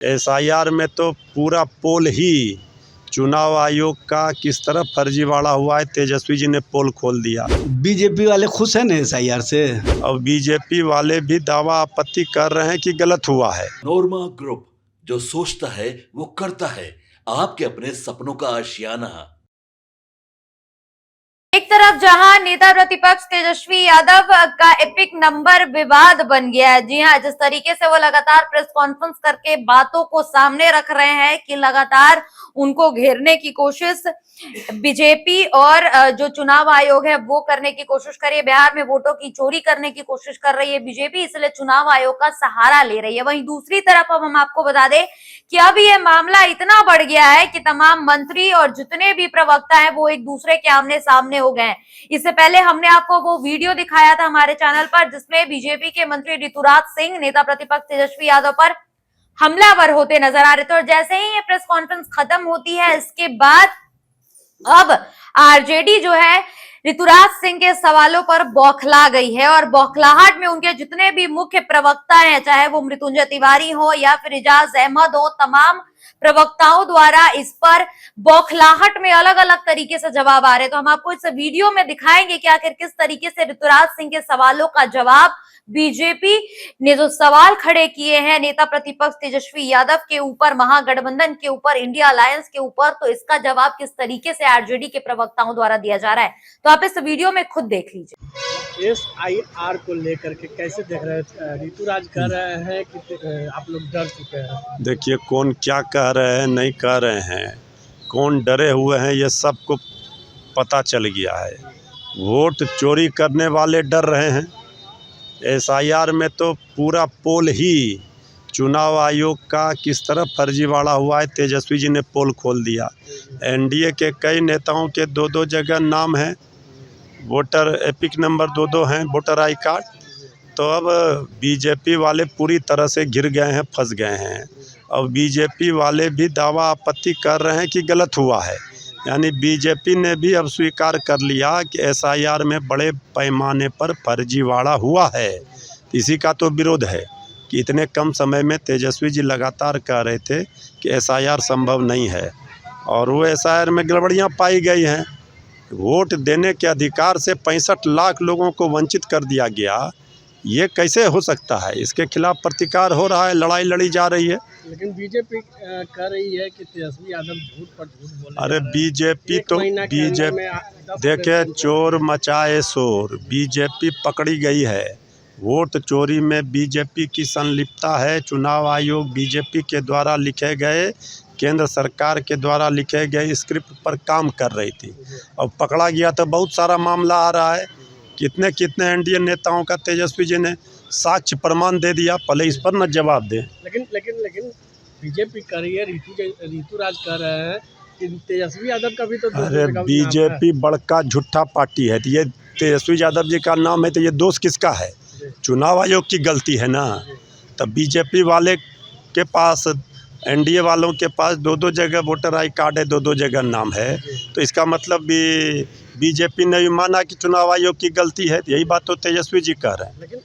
SIR में तो पूरा पोल ही चुनाव आयोग का किस तरह फर्जीवाड़ा हुआ है। तेजस्वी जी ने पोल खोल दिया। बीजेपी वाले खुश हैं ना एसआईआर से। और बीजेपी वाले भी दावा आपत्ति कर रहे हैं कि गलत हुआ है। नोरमा ग्रुप, जो सोचता है वो करता है। आपके अपने सपनों का आशियाना। एक तरफ जहां नेता प्रतिपक्ष तेजस्वी यादव का एपिक नंबर विवाद बन गया है। जी हां, जिस तरीके से वो लगातार प्रेस कॉन्फ्रेंस करके बातों को सामने रख रहे हैं कि लगातार उनको घेरने की कोशिश बीजेपी और जो चुनाव आयोग है वो करने की कोशिश कर रही है। बिहार में वोटों की चोरी करने की कोशिश कर रही है बीजेपी, इसलिए चुनाव आयोग का सहारा ले रही है। वहीं दूसरी तरफ अब हम आपको बता दें कि अब ये मामला इतना बढ़ गया है कि तमाम मंत्री और जितने भी प्रवक्ता हैं वो एक दूसरे के आमने सामने हो गए हैं। इससे पहले हमने आपको वो वीडियो दिखाया था हमारे चैनल पर जिसमें बीजेपी के मंत्री ऋतुराज सिंह नेता प्रतिपक्ष तेजस्वी यादव पर हमलावर होते नजर आ रहे थे। और जैसे ही ये प्रेस कॉन्फ्रेंस खत्म होती है, इसके बाद अब आरजेडी जो है ऋतुराज सिंह के सवालों पर बौखला गई है और बौखलाहट में उनके जितने भी मुख्य प्रवक्ता हैं, चाहे वो मृत्युंजय तिवारी हो या फिर इजाज अहमद हो, तमाम प्रवक्ताओं द्वारा इस पर बौखलाहट में अलग अलग तरीके से जवाब आ रहे। तो हम आपको इस वीडियो में दिखाएंगे कि आखिर किस तरीके से ऋतुराज सिंह के सवालों का जवाब बीजेपी ने जो सवाल खड़े किए हैं नेता प्रतिपक्ष तेजस्वी यादव के ऊपर, महागठबंधन के ऊपर, इंडिया अलायंस के ऊपर, तो इसका जवाब किस तरीके से आरजेडी के प्रवक्ताओं द्वारा दिया जा रहा है। तो आप इस वीडियो में खुद देख लीजिए। एसआईआर को लेकर के कैसे देख रहे हैं? ऋतुराज कह रहे हैं कि आप लोग डर चुके हैं। देखिए, कौन क्या कह रहे हैं, नहीं कह रहे हैं, कौन डरे हुए हैं, ये सबको पता चल गया है। वोट चोरी करने वाले डर रहे हैं। एसआईआर में तो पूरा पोल ही चुनाव आयोग का किस तरह फर्जीवाड़ा हुआ है। तेजस्वी जी ने पोल खोल दिया। एनडीए के कई नेताओं के दो दो जगह नाम हैं, वोटर एपिक नंबर दो हैं, वोटर आई कार्ड। तो अब बीजेपी वाले पूरी तरह से घिर गए हैं, फंस गए हैं। अब बीजेपी वाले भी दावा आपत्ति कर रहे हैं कि गलत हुआ है। यानी बीजेपी ने भी अब स्वीकार कर लिया कि एसआईआर में बड़े पैमाने पर फर्जीवाड़ा हुआ है। इसी का तो विरोध है कि इतने कम समय में तेजस्वी जी लगातार कह रहे थे कि एसआईआर संभव नहीं है और वो एसआईआर में गड़बड़ियाँ पाई गई हैं। वोट देने के अधिकार से 65 लाख लोगों को वंचित कर दिया गया। ये कैसे हो सकता है? इसके खिलाफ प्रतिकार हो रहा है, लड़ाई लड़ी जा रही है। लेकिन बीजेपी कह रही है कि तेजस्वी यादव झूठ पर झूठ बोल रहे हैं। अरे बीजेपी तो देखे, चोर मचाए शोर। बीजेपी पकड़ी गई है। वोट चोरी में बीजेपी की संलिप्तता है। चुनाव आयोग बीजेपी के द्वारा लिखे गए, केंद्र सरकार के द्वारा लिखे गए स्क्रिप्ट पर काम कर रही थी और पकड़ा गया। तो बहुत सारा मामला आ रहा है। कितने कितने एनडीए नेताओं का तेजस्वी जी ने साक्ष्य प्रमाण दे दिया। पहले इस पर न जवाब दें। लेकिन बीजेपी कर रही है, ऋतुराज कह रहे हैं कि तेजस्वी यादव का भी तो अरे बीजेपी बड़का झूठा पार्टी है। तो ये तेजस्वी यादव जी का नाम है, तो ये दोष किसका है? चुनाव आयोग की गलती है ना। तब बीजेपी वाले के पास, एनडीए वालों के पास दो दो जगह वोटर आई कार्ड है, दो दो जगह नाम है। तो इसका मतलब भी बीजेपी ने भी माना कि चुनाव आयोग की गलती है। यही बात तो तेजस्वी जी कह रहे हैं। लेकिन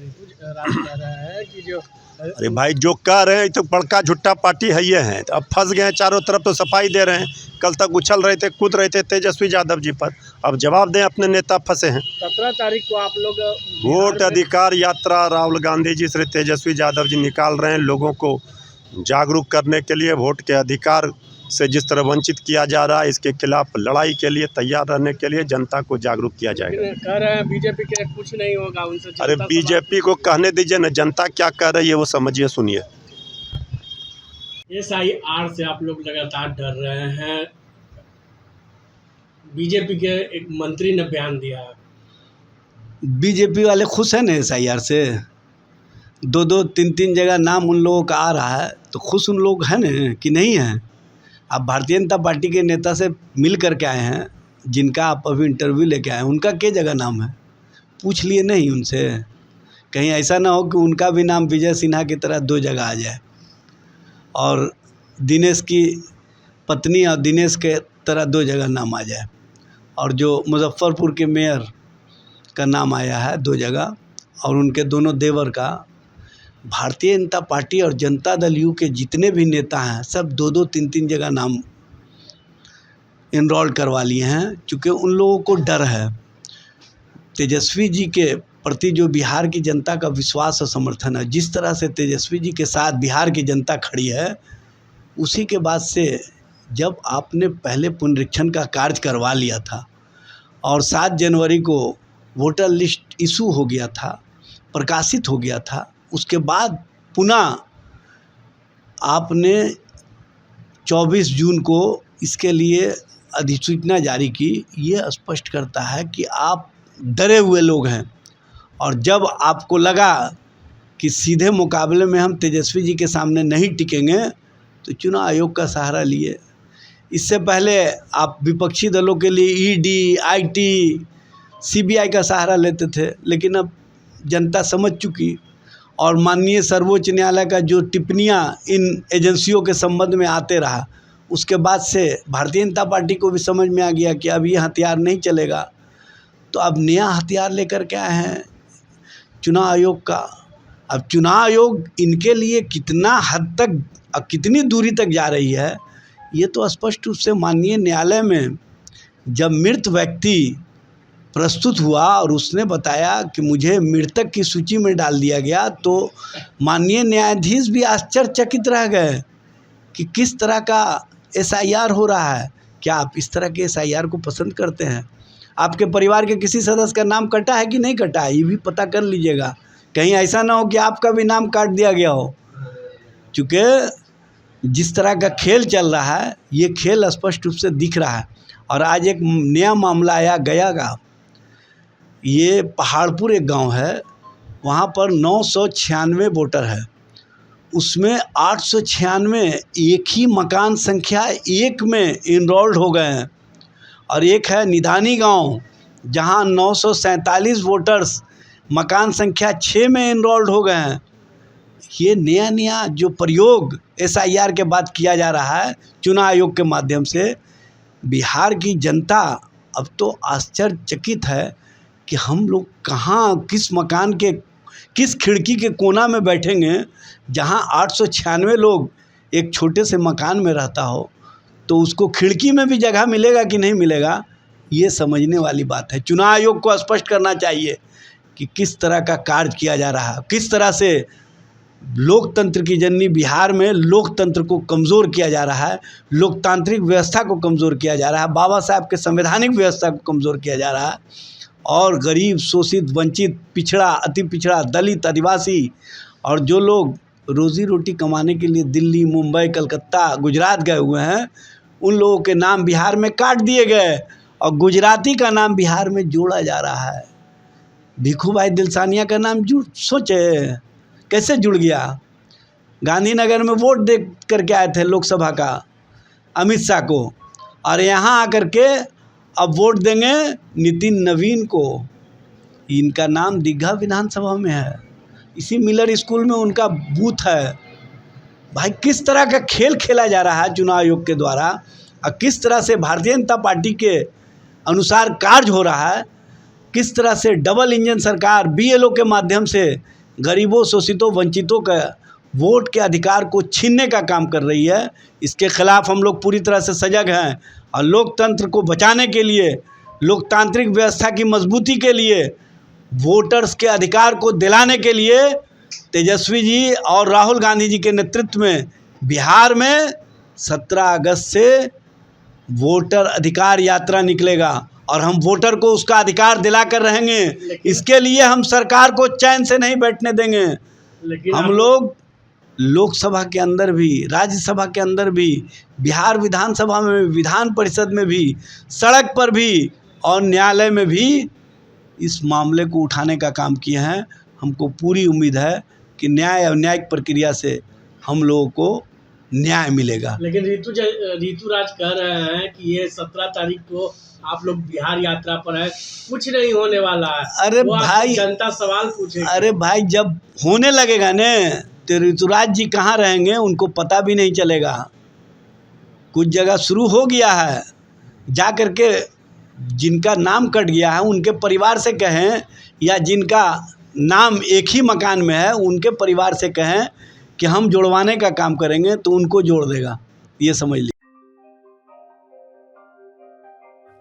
ऋतुराज कह रहे हैं कि जो अरे भाई, जो कह रहे हैं तो बड़का झूठा पार्टी है ये हैं। तो अब फंस गए, चारों तरफ तो सफाई दे रहे हैं। कल तक उछल रहे थे, कूद रहे थे तेजस्वी यादव जी पर। अब जवाब दें, अपने नेता फंसे हैं। 17 तारीख को आप लोग वोट अधिकार यात्रा राहुल गांधी जी श्री तेजस्वी यादव जी निकाल रहे हैं। लोगों को जागरूक करने के लिए, वोट के अधिकार से जिस तरह वंचित किया जा रहा है, इसके खिलाफ लड़ाई के लिए तैयार रहने के लिए जनता को जागरूक किया जाएगा। कह रहे हैं बीजेपी के कुछ नहीं होगा उनसे। अरे बीजेपी को कहने दीजिए ना, जनता क्या कह रही है वो समझिए, सुनिए। एसआईआर से आप लोग लगातार डर रहे हैं। बीजेपी के एक मंत्री ने बयान दिया है। बीजेपी वाले खुश हैं ना एसआईआर से। दो दो तीन तीन जगह नाम उन लोगों का आ रहा है, तो खुश उन लोग हैं ना कि नहीं हैं? आप भारतीय जनता पार्टी के नेता से मिल करके आए हैं, जिनका आप अभी इंटरव्यू लेके आए हैं, उनका क्या जगह नाम है? पूछ लिए नहीं उनसे? कहीं ऐसा ना हो कि उनका भी नाम विजय सिन्हा की तरह दो जगह आ जाए और दिनेश की पत्नी और दिनेश के तरह दो जगह नाम आ जाए। और जो मुजफ्फरपुर के मेयर का नाम आया है दो जगह, और उनके दोनों देवर का, भारतीय जनता पार्टी और जनता दल यू के जितने भी नेता हैं सब 2-2, 3-3 जगह नाम इनरोल करवा लिए हैं, क्योंकि उन लोगों को डर है। तेजस्वी जी के प्रति जो बिहार की जनता का विश्वास और समर्थन है, जिस तरह से तेजस्वी जी के साथ बिहार की जनता खड़ी है, उसी के बाद से जब आपने पहले पुनरीक्षण का कार्य करवा लिया था और 7 जनवरी को वोटर लिस्ट इशू हो गया था, प्रकाशित हो गया था, उसके बाद पुनः आपने 24 जून को इसके लिए अधिसूचना जारी की। ये स्पष्ट करता है कि आप डरे हुए लोग हैं, और जब आपको लगा कि सीधे मुकाबले में हम तेजस्वी जी के सामने नहीं टिकेंगे तो चुनाव आयोग का सहारा लिए। इससे पहले आप विपक्षी दलों के लिए ईडी, आईटी, सीबीआई का सहारा लेते थे, लेकिन अब जनता समझ चुकी और माननीय सर्वोच्च न्यायालय का जो टिप्पणियां इन एजेंसियों के संबंध में आते रहा, उसके बाद से भारतीय जनता पार्टी को भी समझ में आ गया कि अब ये हथियार नहीं चलेगा। तो अब नया हथियार लेकर के आए हैं चुनाव आयोग का। अब चुनाव आयोग इनके लिए कितना हद तक और कितनी दूरी तक जा रही है, ये तो स्पष्ट रूप से माननीय न्यायालय में जब मृत व्यक्ति प्रस्तुत हुआ और उसने बताया कि मुझे मृतक की सूची में डाल दिया गया, तो माननीय न्यायाधीश भी आश्चर्यचकित रह गए कि किस तरह का एसआईआर हो रहा है। क्या आप इस तरह के एसआईआर को पसंद करते हैं? आपके परिवार के किसी सदस्य का नाम कटा है कि नहीं कटा है, ये भी पता कर लीजिएगा। कहीं ऐसा ना हो कि आपका भी नाम काट दिया गया हो। क्योंकि जिस तरह का खेल चल रहा है, ये खेल स्पष्ट रूप से दिख रहा है। और आज एक नया मामला आया गया का, ये पहाड़पुर एक गांव है, वहाँ पर 996 वोटर है, उसमें 896 एक ही मकान संख्या 1 में इनरोल्ड हो गए हैं। और एक है निदानी गांव, जहां 947 वोटर्स मकान संख्या 6 में इनरोल्ड हो गए हैं। ये नया जो प्रयोग एसआईआर के बाद किया जा रहा है चुनाव आयोग के माध्यम से, बिहार की जनता अब तो आश्चर्यचकित है कि हम लोग कहाँ, किस मकान के किस खिड़की के कोना में बैठेंगे जहां 896 लोग एक छोटे से मकान में रहता हो, तो उसको खिड़की में भी जगह मिलेगा कि नहीं मिलेगा, ये समझने वाली बात है। चुनाव आयोग को स्पष्ट करना चाहिए कि किस तरह का कार्य किया जा रहा है, किस तरह से लोकतंत्र की जननी बिहार में लोकतंत्र को कमज़ोर किया जा रहा है, लोकतांत्रिक व्यवस्था को कमज़ोर किया जा रहा है, बाबा साहब के संवैधानिक व्यवस्था को कमज़ोर किया जा रहा है, और गरीब, शोषित, वंचित, पिछड़ा, अति पिछड़ा, दलित, आदिवासी और जो लोग रोज़ी रोटी कमाने के लिए दिल्ली, मुंबई, कलकत्ता, गुजरात गए हुए हैं, उन लोगों के नाम बिहार में काट दिए गए और गुजराती का नाम बिहार में जोड़ा जा रहा है। भिखू भाई दिलसानिया का नाम सोचे कैसे जुड़ गया। गांधीनगर में वोट दे करके आए थे लोकसभा का अमित शाह को, और यहाँ आकर के अब वोट देंगे नितिन नवीन को। इनका नाम दीघा विधानसभा में है, इसी मिलर स्कूल में उनका बूथ है। भाई किस तरह का खेल खेला जा रहा है चुनाव आयोग के द्वारा, और किस तरह से भारतीय जनता पार्टी के अनुसार कार्य हो रहा है, किस तरह से डबल इंजन सरकार बीएलओ के माध्यम से गरीबों, शोषितों, वंचितों का वोट के अधिकार को छीनने का काम कर रही है। इसके खिलाफ हम लोग पूरी तरह से सजग हैं, और लोकतंत्र को बचाने के लिए, लोकतांत्रिक व्यवस्था की मजबूती के लिए, वोटर्स के अधिकार को दिलाने के लिए तेजस्वी जी और राहुल गांधी जी के नेतृत्व में बिहार में 17 अगस्त से वोटर अधिकार यात्रा निकलेगा, और हम वोटर को उसका अधिकार दिला कर रहेंगे। इसके लिए हम सरकार को चैन से नहीं बैठने देंगे। लेकिन हम लोग लोकसभा के अंदर भी, राज्यसभा के अंदर भी, बिहार विधानसभा में, विधान परिषद में भी, सड़क पर भी और न्यायालय में भी इस मामले को उठाने का काम किए हैं। हमको पूरी उम्मीद है कि न्याय और न्यायिक प्रक्रिया से हम लोगों को न्याय मिलेगा। लेकिन ऋतुराज कह रहे हैं कि ये 17 तारीख को आप लोग बिहार यात्रा पर है, कुछ नहीं होने वाला है। अरे वो भाई, जनता सवाल पूछेगी। अरे भाई, जब होने लगेगा न तो ऋतुराज जी कहाँ रहेंगे, उनको पता भी नहीं चलेगा। कुछ जगह शुरू हो गया है, जा करके जिनका नाम कट गया है उनके परिवार से कहें, या जिनका नाम एक ही मकान में है, उनके परिवार से कहें कि हम जोड़वाने का काम करेंगे तो उनको जोड़ देगा, ये समझ लीजिए।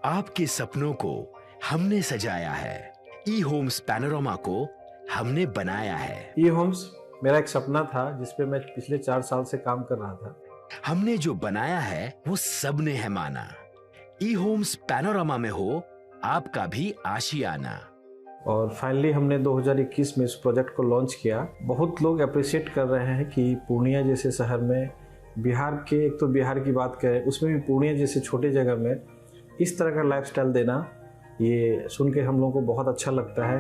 आपके सपनों को हमने सजाया है, ई होम्स पैनोरमा को हमने बनाया है। ई होम्स मेरा एक सपना था जिस पे मैं पिछले 4 साल से काम कर रहा था। हमने जो बनाया है वो सबने है माना। ई होम्स पैनोरमा में हो आपका भी आशियाना। और फाइनली हमने 2021 में इस प्रोजेक्ट को लॉन्च किया। बहुत लोग अप्रिशिएट कर रहे हैं कि पूर्णिया जैसे शहर में, बिहार के, एक तो बिहार की बात करें उसमें भी पूर्णिया जैसे छोटे जगह में इस तरह का लाइफस्टाइल देना, ये सुन के हम लोगों को बहुत अच्छा लगता है।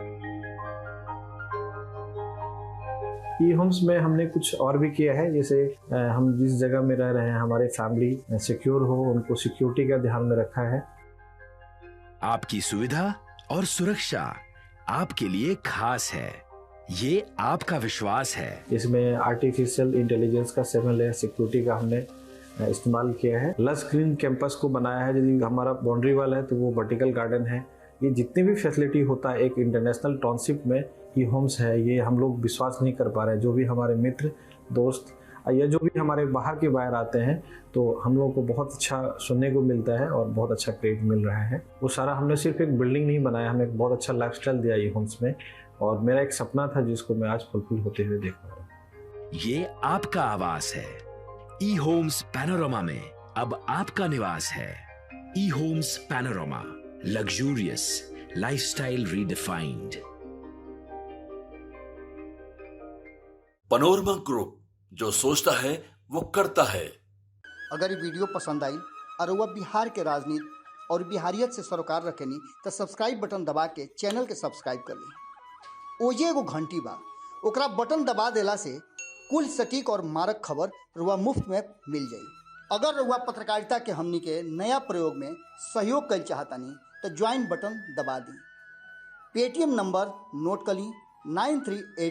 ई होम्स में हमने कुछ और भी किया है, जैसे हम जिस जगह में रह रहे हैं हमारे फैमिली सिक्योर हो, उनको सिक्योरिटी का ध्यान में रखा है। आपकी सुविधा और सुरक्षा आपके लिए खास है, ये आपका विश्वास है। इसमें आर्टिफिशियल इंटेलिजेंस का 7 लेयर सिक्योरिटी का हमने इस्तेमाल किया है। लस ग्रीन कैंपस को बनाया है, यदि हमारा बाउंड्री वाल है तो वो वर्टिकल गार्डन है। ये जितनी भी फैसिलिटी होता है एक इंटरनेशनल टाउनशिप में ई होम्स है, ये हम लोग विश्वास नहीं कर पा रहे हैं। जो भी हमारे मित्र दोस्त या जो भी हमारे बाहर के बाहर आते हैं तो हम लोगों को बहुत अच्छा सुनने को मिलता है और बहुत अच्छा क्रेडिट मिल रहा है। वो सारा हमने सिर्फ एक बिल्डिंग नहीं बनाया, हमें एक बहुत अच्छा लाइफस्टाइल दिया ई होम्स में, और मेरा एक सपना था जिसको मैं आज फुलफिल होते हुए देख पा रहा हूँ। ये आपका आवास है। ई होम्स पैनोरमा में अब आपका निवास है। E Homes Panorama, luxurious lifestyle redefined. Panorama group, जो सोचता है वो करता है। अगर ये वीडियो पसंद आई और वह बिहार के राजनीति और बिहारियत से सरोकार रखेनी तो सब्सक्राइब बटन दबा के चैनल के सब्सक्राइब कर ली। ओजे एगो घंटी बा, ओकरा बटन दबा देला से कुल सटीक और मारक खबर रुआ मुफ्त में मिल जाई। अगर रुआ पत्रकारिता के हमनी के नया प्रयोग में सहयोग कर चाहतानी तो ज्वाइन बटन दबा दी। पेटीएम नंबर नोट कर ली 9386